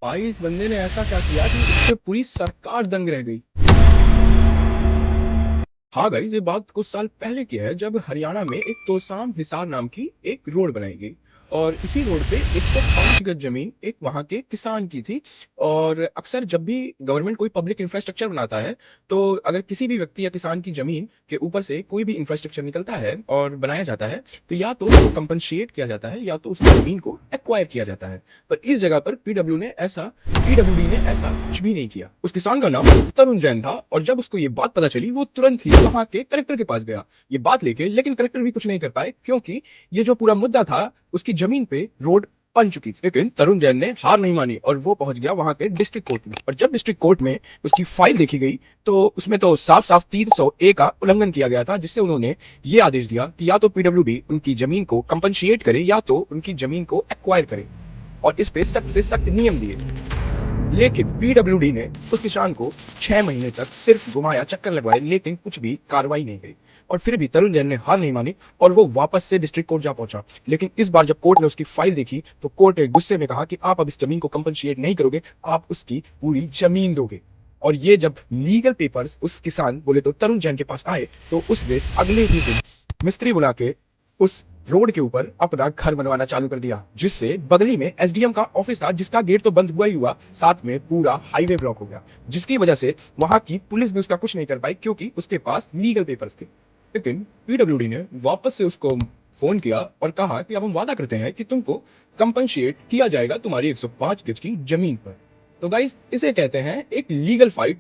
भाई इस बंदे ने ऐसा क्या किया कि उससे पूरी सरकार दंग रह गई। हाँ गाइस, ये बात कुछ साल पहले की है जब हरियाणा में एक तोसाम हिसार नाम की एक रोड बनाई गई। और इसी रोड पे 105 गज जमीन एक वहाँ के किसान की थी। और अक्सर जब भी गवर्नमेंट कोई पब्लिक इंफ्रास्ट्रक्चर बनाता है, तो अगर किसी भी व्यक्ति या किसान की जमीन के ऊपर से कोई भी इंफ्रास्ट्रक्चर निकलता है और बनाया जाता है, तो या तो उसको कंपनशिएट किया जाता है या तो उसकी जमीन को एक्वायर किया जाता है। पर इस जगह पर पीडब्ल्यूडी ने ऐसा कुछ भी नहीं किया। उस किसान का नाम तरुण जैन था और जब उसको ये बात पता चली वो तुरंत ही वहां के कलेक्टर के पास गया ये बात लेके। लेकिन कलेक्टर भी कुछ नहीं कर पाए क्योंकि ये जो पूरा मुद्दा था, उसकी जमीन पे रोड बन चुकी थी। लेकिन तरुण जैन ने हार नहीं मानी और वो पहुंच गया वहां के डिस्ट्रिक्ट कोर्ट में। और जब डिस्ट्रिक्ट कोर्ट में उसकी फाइल देखी गई, तो उसमें तो साफ साफ 300A का उल्लंघन किया गया था, जिससे उन्होंने ये आदेश दिया कि या तो पीडब्ल्यूडी उनकी जमीन को कंपनशिएट करे या तो उनकी जमीन को एक्वायर करे। और इस पे सख्त से सख्त नियम दिए। लेकिन पीडब्ल्यूडी ने उस किसान को 6 महीने तक सिर्फ घुमाया, चक्कर लगवाए, लेकिन कुछ भी कार्रवाई नहीं करी। और फिर भी तरुण जैन ने हार नहीं मानी और वो वापस से डिस्ट्रिक्ट कोर्ट जा पहुंचा। लेकिन इस बार जब कोर्ट ने उसकी फाइल देखी, तो कोर्ट ने गुस्से में कहा कि आप अब इस जमीन को कंपनशिएट नहीं करोगे, आप उसकी पूरी जमीन दोगे। और ये जब लीगल पेपर्स उस किसान बोले तो तरुण जैन के पास आए, तो उसने अगले ही दिन मिस्त्री बुला के उस रोड के ऊपर अपना घर बनवाना चालू कर दिया, जिससे बगली में एसडीएम का ऑफिस था, जिसका गेट तो बंद हुआ ही हुआ, साथ में पूरा हाईवे ब्लॉक हो गया, जिसकी वजह से वहां की पुलिस भी उसका कुछ नहीं कर पाई क्योंकि उसके पास लीगल पेपर्स थे। लेकिन पीडब्ल्यूडी ने वापस से उसको फोन किया और कहा कि अब हम वादा करते हैं कि तुमको कंपनशिएट किया जाएगा तुम्हारी 105 गज की जमीन पर। तो गाइस, इसे कहते हैं एक लीगल फाइट